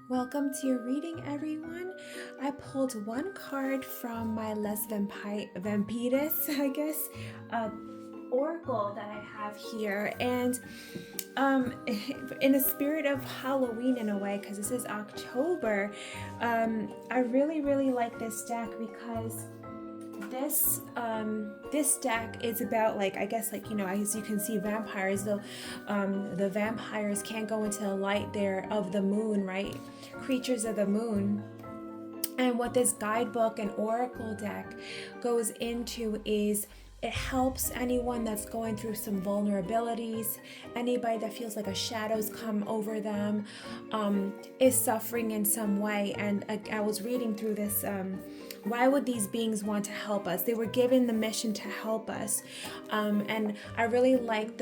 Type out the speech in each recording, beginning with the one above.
Welcome to your reading, everyone. I pulled one card from my Les Vampiris, I guess, oracle that I have here, and in the spirit of Halloween in a way, because this is October, I really like this deck because this deck is about, like, I guess, like, as you can see, vampires. The vampires can't go into the light there of the moon, right? Creatures of the moon. And what this guidebook and oracle deck goes into is it helps anyone that's going through some vulnerabilities, anybody that feels like a shadow's come over them, is suffering in some way. And I was reading through this. Why would these beings want to help us? They were given the mission to help us. And I really like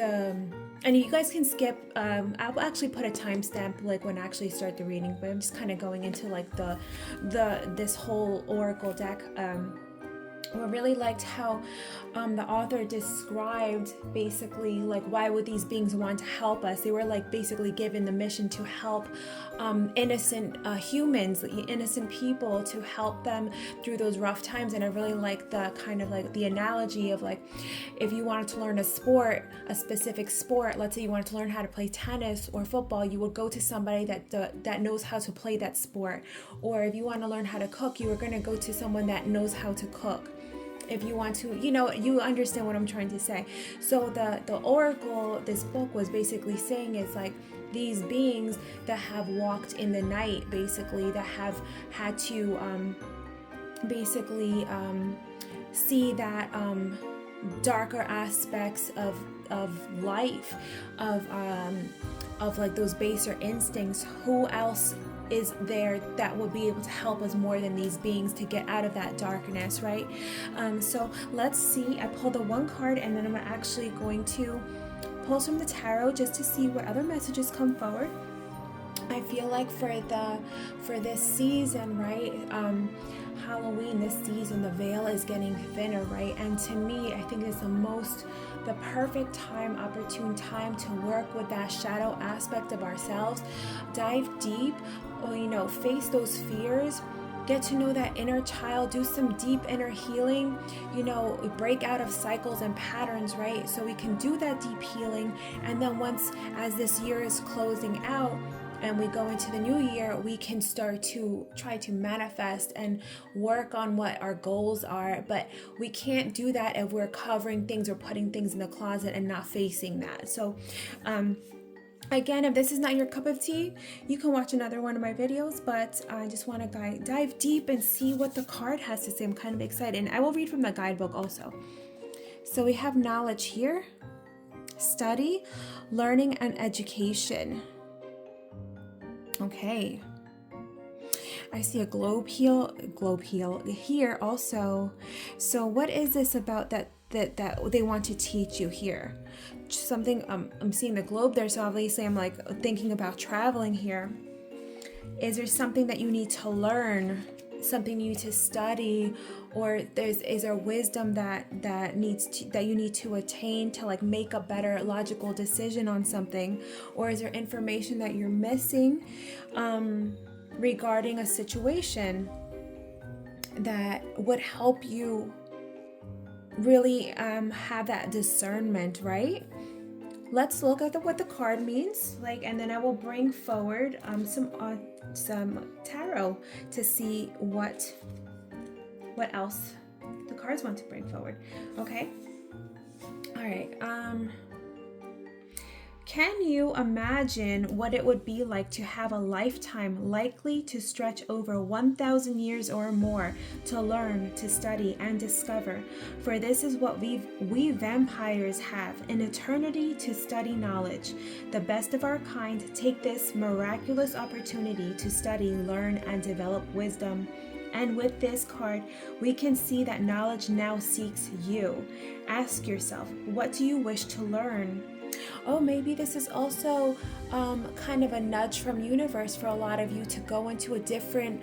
and you guys can skip, I'll actually put a timestamp like when I actually start the reading, but I'm just kind of going into like this whole oracle deck. I really liked how the author described basically like why would these beings want to help us. They were like basically given the mission to help innocent humans, innocent people, to help them through those rough times. And I really like the kind of like the analogy of like, if you wanted to learn a sport, a specific sport, let's say you wanted to learn how to play tennis or football, you would go to somebody that knows how to play that sport. Or if you want to learn how to cook, you are going to go to someone that knows how to cook. If you want to, you understand what I'm trying to say. So the oracle, this book was basically saying is like these beings that have walked in the night, basically, that have had to see that darker aspects of life, of like those baser instincts. Who else is there that will be able to help us more than these beings to get out of that darkness, right? So let's see. I pulled the one card, and then I'm actually going to pull from the tarot just to see what other messages come forward. I feel like for this season, right? Halloween, this season, the veil is getting thinner, right? And to me, I think it's the perfect time, opportune time to work with that shadow aspect of ourselves. Dive deep, or, face those fears. Get to know that inner child, do some deep inner healing, break out of cycles and patterns, right? So we can do that deep healing. And then as this year is closing out and we go into the new year, we can start to try to manifest and work on what our goals are. But we can't do that if we're covering things or putting things in the closet and not facing that. So, again, if this is not your cup of tea, you can watch another one of my videos, but I just want to dive deep and see what the card has to say. I'm kind of excited, and I will read from the guidebook also. So we have knowledge here, study, learning, and education. Okay. I see a globe heel here also. So what is this about that they want to teach you here? Something, I'm seeing the globe there, so obviously I'm like thinking about traveling here. Is there something that you need to learn, something you need to study, or is there wisdom that you need to attain to like make a better logical decision on something? Or is there information that you're missing regarding a situation that would help you really have that discernment, right? Let's look at what the card means, and then I will bring forward some tarot to see what else the cards want to bring forward. Okay. All right. Can you imagine what it would be like to have a lifetime likely to stretch over 1,000 years or more to learn, to study, and discover? For this is what we vampires have, an eternity to study knowledge. The best of our kind take this miraculous opportunity to study, learn, and develop wisdom. And with this card, we can see that knowledge now seeks you. Ask yourself, what do you wish to learn? Oh, maybe this is also kind of a nudge from universe for a lot of you to go into a different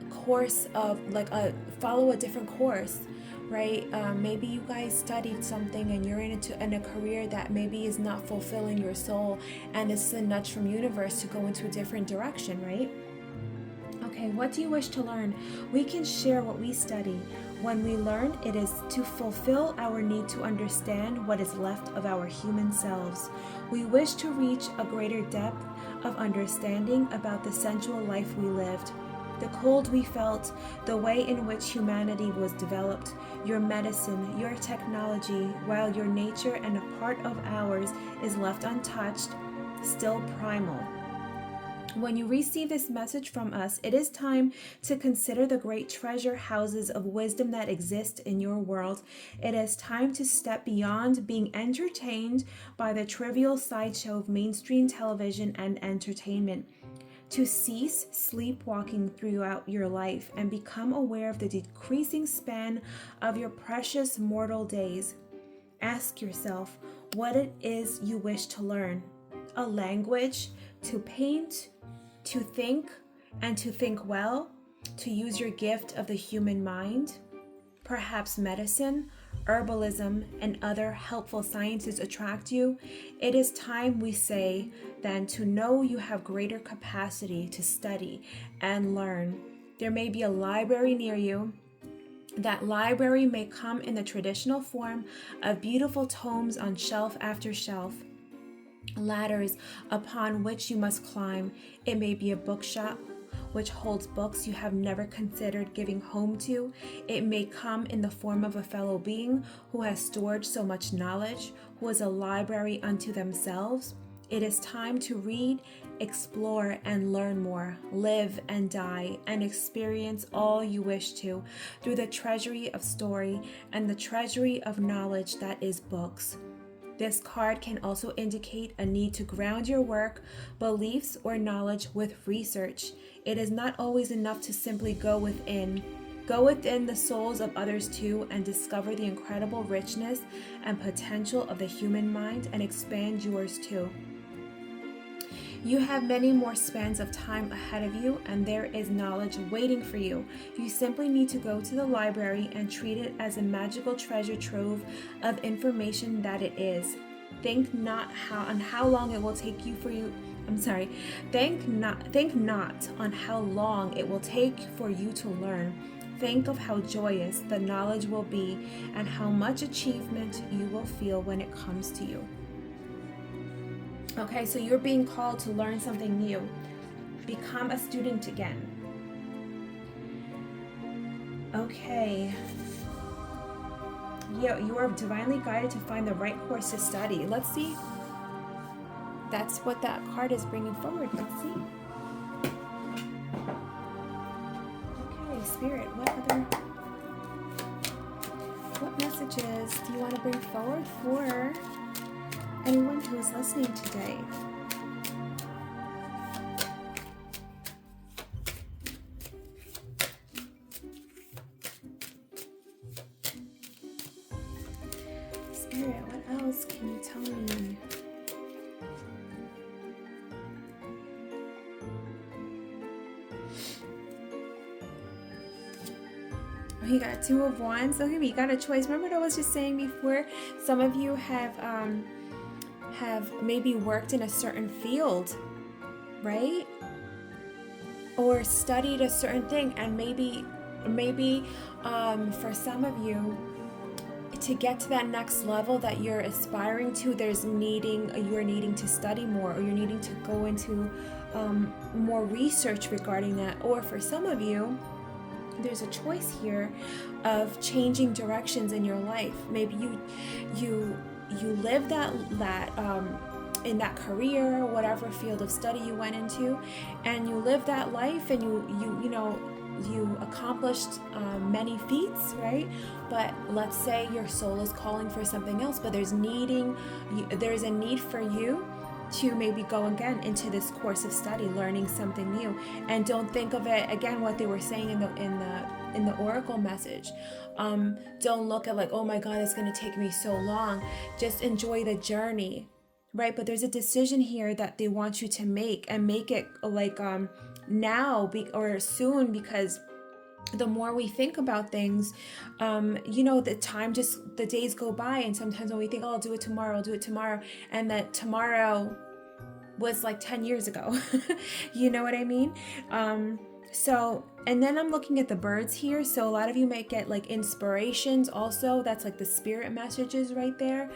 course of follow a different course, right? Maybe you guys studied something and you're in a career that maybe is not fulfilling your soul, and this is a nudge from universe to go into a different direction, right? Okay, what do you wish to learn? We can share what we study. When we learn, it is to fulfill our need to understand what is left of our human selves. We wish to reach a greater depth of understanding about the sensual life we lived, the cold we felt, the way in which humanity was developed, your medicine, your technology, while your nature and a part of ours is left untouched, still primal. When you receive this message from us, it is time to consider the great treasure houses of wisdom that exist in your world. It is time to step beyond being entertained by the trivial sideshow of mainstream television and entertainment, to cease sleepwalking throughout your life and become aware of the decreasing span of your precious mortal days. Ask yourself what it is you wish to learn. A language, to paint, to think, and to think well, to use your gift of the human mind. Perhaps medicine, herbalism, and other helpful sciences attract you. It is time, we say, then, to know you have greater capacity to study and learn. There may be a library near you. That library may come in the traditional form of beautiful tomes on shelf after shelf, ladders upon which you must climb. It may be a bookshop which holds books you have never considered giving home to. It may come in the form of a fellow being who has stored so much knowledge, who is a library unto themselves. It is time to read, explore, and learn more, live and die, and experience all you wish to through the treasury of story and the treasury of knowledge that is books. This card can also indicate a need to ground your work, beliefs, or knowledge with research. It is not always enough to simply go within. Go within the souls of others too and discover the incredible richness and potential of the human mind and expand yours too. You have many more spans of time ahead of you, and there is knowledge waiting for you. You simply need to go to the library and treat it as a magical treasure trove of information that it is. Think not on how long it will take you for you. Think not on how long it will take for you to learn. Think of how joyous the knowledge will be and how much achievement you will feel when it comes to you. Okay, so you're being called to learn something new. Become a student again. Okay. You are divinely guided to find the right course to study. Let's see. That's what that card is bringing forward. Let's see. Okay, Spirit, what messages do you want to bring forward for anyone who is listening today? Spirit, what else can you tell me? You got Two of Wands. Okay, you got a choice. Remember what I was just saying before? Some of you have maybe worked in a certain field, right? Or studied a certain thing, and maybe for some of you, to get to that next level that you're aspiring to, you're needing to study more, or you're needing to go into more research regarding that. Or for some of you, there's a choice here of changing directions in your life. Maybe you live that in that career, whatever field of study you went into, and you live that life, and you accomplished many feats, right? But let's say your soul is calling for something else, but there's a need for you to maybe go again into this course of study, learning something new. And don't think of it again, what they were saying in the oracle message. Don't look at like, oh my God, it's going to take me so long. Just enjoy the journey, right? But there's a decision here that they want you to make, and make it like now or soon, because the more we think about things, the days go by, and sometimes when we think, oh, I'll do it tomorrow, I'll do it tomorrow, and that tomorrow was like 10 years ago. You know what I mean? And then I'm looking at the birds here. So a lot of you might get like inspirations also. That's like the spirit messages right there.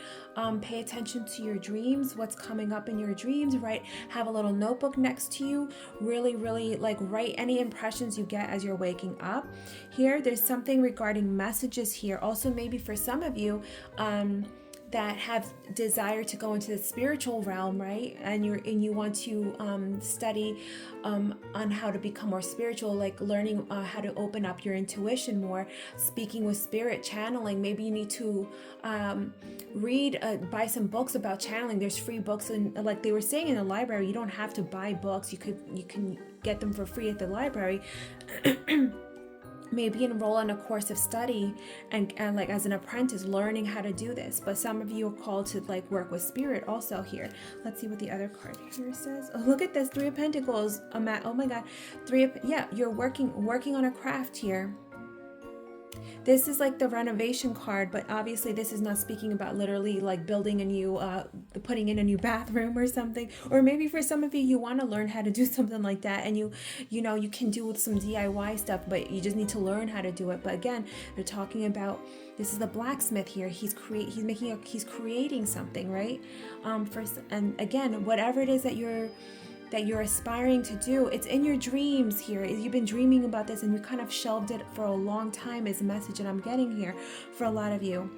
Pay attention to your dreams, what's coming up in your dreams, right? Have a little notebook next to you. Really, really like write any impressions you get as you're waking up. Here, there's something regarding messages here. Also, maybe for some of you, that have desire to go into the spiritual realm, right? And you want to study on how to become more spiritual, like learning how to open up your intuition more, speaking with spirit, channeling. Maybe you need to buy some books about channeling. There's free books, and like they were saying in the library, you don't have to buy books. You can get them for free at the library. Maybe enroll in a course of study and like as an apprentice learning how to do this. But some of you are called to like work with spirit also here. Let's see what the other card here says. Oh, look at this, 3 of Pentacles. Oh my God, you're working on a craft here. This is like the renovation card, but obviously this is not speaking about literally like building a new, putting in a new bathroom or something. Or maybe for some of you, you want to learn how to do something like that, and you can do some DIY stuff, but you just need to learn how to do it. But again, they're talking about, this is the blacksmith here. He's creating something, right? And again, whatever it is that you're aspiring to do, it's in your dreams here. You've been dreaming about this and you kind of shelved it for a long time, is a message that I'm getting here for a lot of you.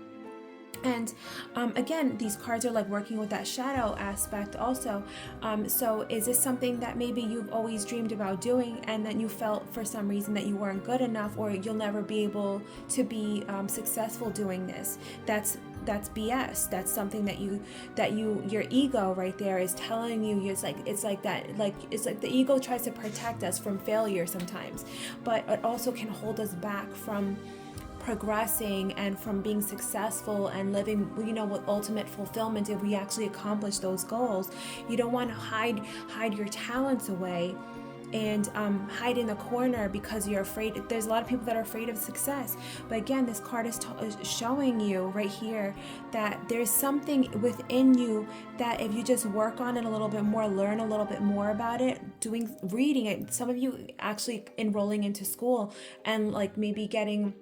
And again, these cards are like working with that shadow aspect also. So is this something that maybe you've always dreamed about doing, and that you felt for some reason that you weren't good enough, or you'll never be able to be successful doing this? That's BS. That's something that your ego right there is telling you. It's like the ego tries to protect us from failure sometimes, but it also can hold us back from progressing and from being successful and living, with ultimate fulfillment if we actually accomplish those goals. You don't want to hide your talents away and hide in the corner because you're afraid. There's a lot of people that are afraid of success. But again, this card is showing you right here that there's something within you that if you just work on it a little bit more, learn a little bit more about it, reading it, some of you actually enrolling into school and like maybe getting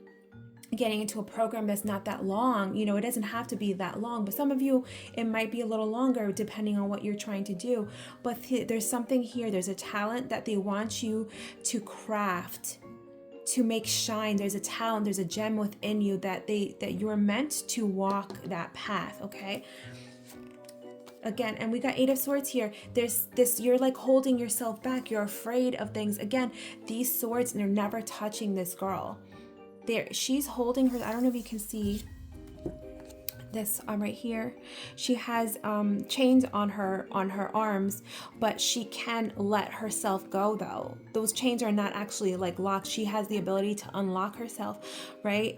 into a program that's not that long. It doesn't have to be that long, but some of you, it might be a little longer depending on what you're trying to do. But there's something here. There's a talent that they want you to craft, to make shine. There's a talent, there's a gem within you that you're meant to walk that path, okay? Again, and we got 8 of Swords here. There's this, you're like holding yourself back. You're afraid of things. Again, these swords, they're never touching this girl. She's holding her, I don't know if you can see this right here. She has chains on her arms, but she can let herself go though. Those chains are not actually like locked. She has the ability to unlock herself, right?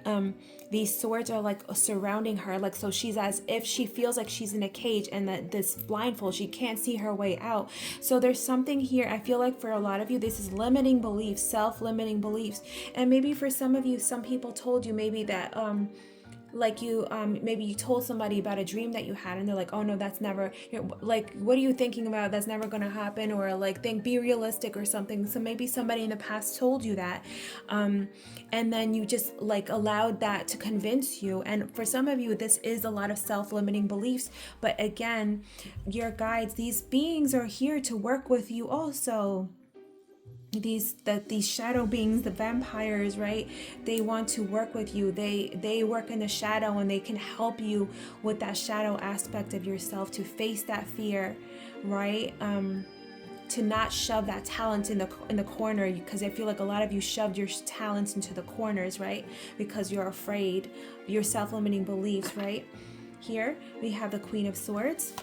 These swords are like surrounding her, like, so she's as if she feels like she's in a cage, and that this blindfold, she can't see her way out. So there's something here. I feel like for a lot of you, this is limiting beliefs, self-limiting beliefs. And maybe for some of you, some people told you maybe that like you maybe you told somebody about a dream that you had, and they're like, oh no, that's never, like, what are you thinking about? That's never gonna happen. Or like, be realistic or something. So maybe somebody in the past told you that, and then you just like allowed that to convince you. And for some of you, this is a lot of self-limiting beliefs. But again, your guides, these beings, are here to work with you also. These shadow beings, the vampires, right? They want to work with you. They work in the shadow, and they can help you with that shadow aspect of yourself, to face that fear, right? To not shove that talent in the corner, because I feel like a lot of you shoved your talents into the corners, right? Because you're afraid, your self-limiting beliefs, right? Here we have the Queen of Swords.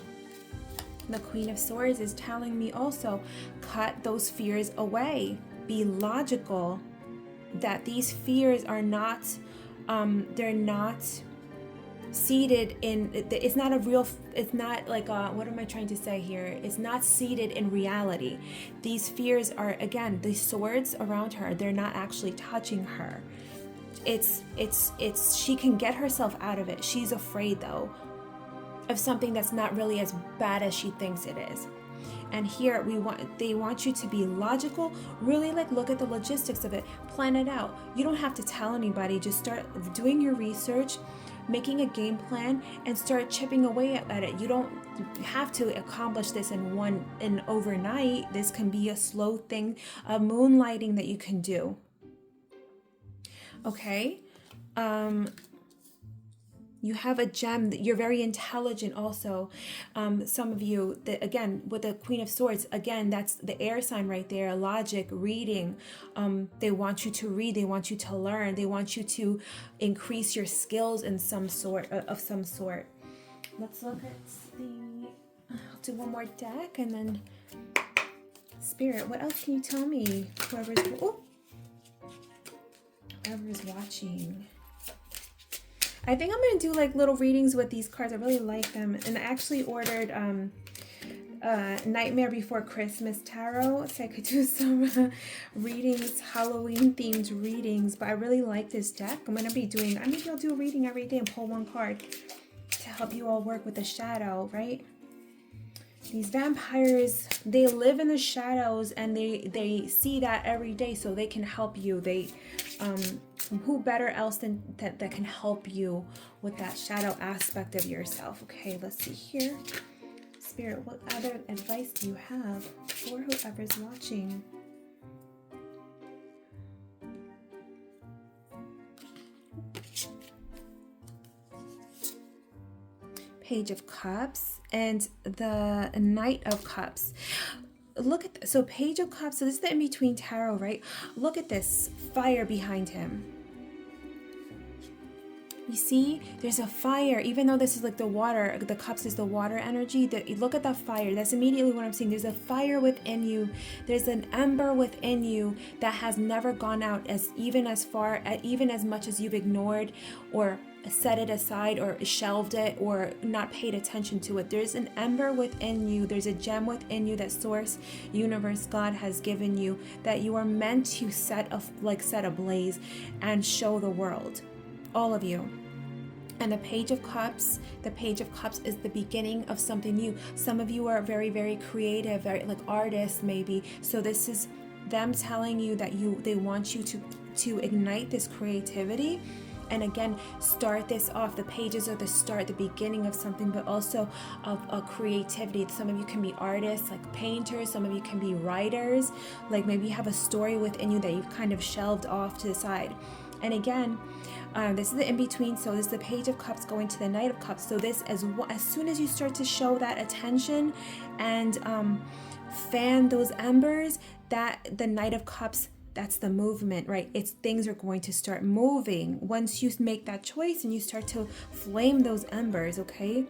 The Queen of Swords is telling me also, cut those fears away. Be logical. That these fears are not, they're not seated in, it's not a real, it's not like what am I trying to say here, it's not seated in reality. These fears are, again, the swords around her, they're not actually touching her. It's she can get herself out of it. She's afraid though of something that's not really as bad as she thinks it is. And here they want you to be logical, really like look at the logistics of it, plan it out. You don't have to tell anybody, just start doing your research, making a game plan, and start chipping away at it. You don't have to accomplish this in overnight. This can be a slow thing, a moonlighting that you can do. Okay. You have a gem. You're very intelligent also. Some of you, again, with the Queen of Swords, again, that's the air sign right there, logic, reading. They want you to read. They want you to learn. They want you to increase your skills in some sort. Let's look at I'll do one more deck and then Spirit, what else can you tell me? Whoever's watching. I think I'm going to do like little readings with these cards. I really like them. And I actually ordered Nightmare Before Christmas Tarot, so I could do some readings, Halloween themed readings. But I really like this deck. Maybe I'll do a reading every day and pull one card to help you all work with the shadow, right? These vampires, they live in the shadows and they see that every day, so they can help you. Who better else than that can help you with that shadow aspect of yourself? Okay, let's see here. Spirit, what other advice do you have for whoever's watching? Page of Cups and the Knight of Cups. Look at this. So Page of Cups, so this is the in-between tarot, right? Look at this fire behind him. You see, there's a fire, even though this is like the water, the cups is the water energy. Look at that fire. That's immediately what I'm seeing. There's a fire within you. There's an ember within you that has never gone out, even as much as you've ignored or set it aside or shelved it or not paid attention to it. There's an ember within you. There's a gem within you that Source, Universe, God has given you that you are meant to set ablaze and show the world. All of you. And the Page of Cups is the beginning of something new. Some of you are very, very creative, very like artists maybe. So this is them telling you that they want you to ignite this creativity. And again, start this off. The pages are the beginning of something, but also of a creativity. Some of you can be artists, like painters. Some of you can be writers. Like maybe you have a story within you that you've kind of shelved off to the side. And again, this is the in-between. So this is the Page of Cups going to the Knight of Cups. So this, as soon as you start to show that attention and fan those embers, that the Knight of Cups, that's the movement, right? Things are going to start moving once you make that choice and you start to flame those embers, okay?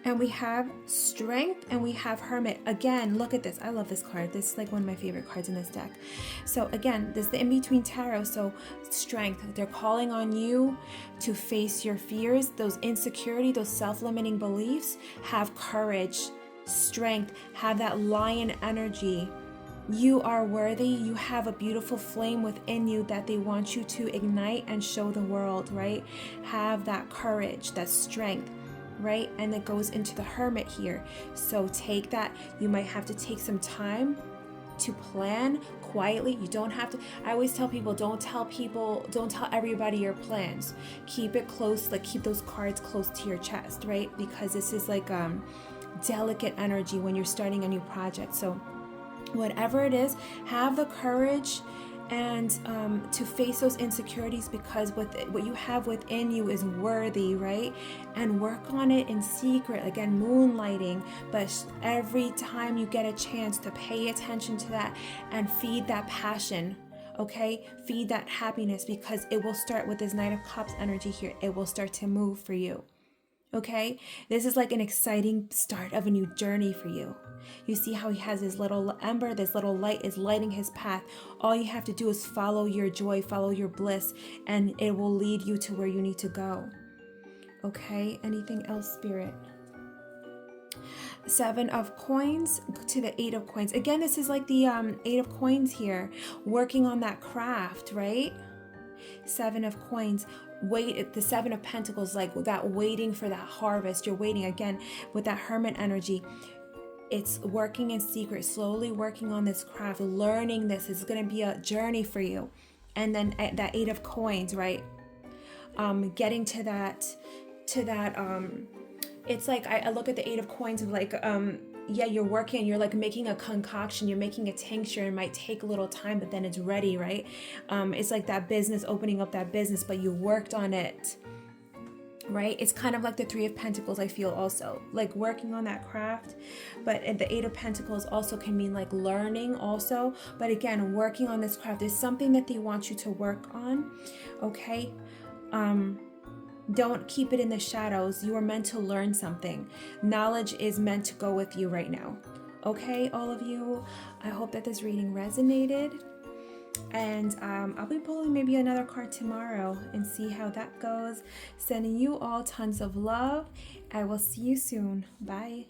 And we have Strength and we have Hermit. Again, look at this. I love this card. This is like one of my favorite cards in this deck. So again, this is the in-between tarot. So Strength, they're calling on you to face your fears, those insecurity, those self-limiting beliefs. Have courage, strength, have that lion energy. You are worthy. You have a beautiful flame within you that they want you to ignite and show the world, right? Have that courage, that strength, right? And it goes into the Hermit here. So take that. You might have to take some time to plan quietly. You don't have to. I always tell people, don't tell everybody your plans. Keep it close, like keep those cards close to your chest, right? Because this is like delicate energy when you're starting a new project. So whatever it is, have the courage and to face those insecurities, because what you have within you is worthy, right? And work on it in secret, again, moonlighting, but every time you get a chance to pay attention to that and feed that passion, okay? Feed that happiness, because it will start with this Knight of Cups energy here. It will start to move for you, okay? This is like an exciting start of a new journey for you. You see how he has his little ember, this little light is lighting his path. All you have to do is follow your joy, follow your bliss, and it will lead you to where you need to go. Okay, anything else, Spirit? 7 of coins to the 8 of coins. Again, this is like the 8 of coins here, working on that craft, right? 7 of coins. Wait, the 7 of pentacles, like that waiting for that harvest. You're waiting again with that hermit energy. It's working in secret, slowly working on this craft, learning this. It's going to be a journey for you. And then that 8 of coins, right? Getting to that, it's like I look at the 8 of coins of like, yeah, you're working, you're like making a concoction, you're making a tincture. It might take a little time, but then it's ready, right? It's like that business, opening up that business, but you worked on it, right? It's kind of like the 3 of Pentacles, I feel also, like working on that craft. But the 8 of Pentacles also can mean like learning also. But again, working on this craft is something that they want you to work on, okay? Don't keep it in the shadows. You are meant to learn something. Knowledge is meant to go with you right now. Okay, all of you, I hope that this reading resonated. And I'll be pulling maybe another card tomorrow and see how that goes. Sending you all tons of love. I will see you soon. Bye.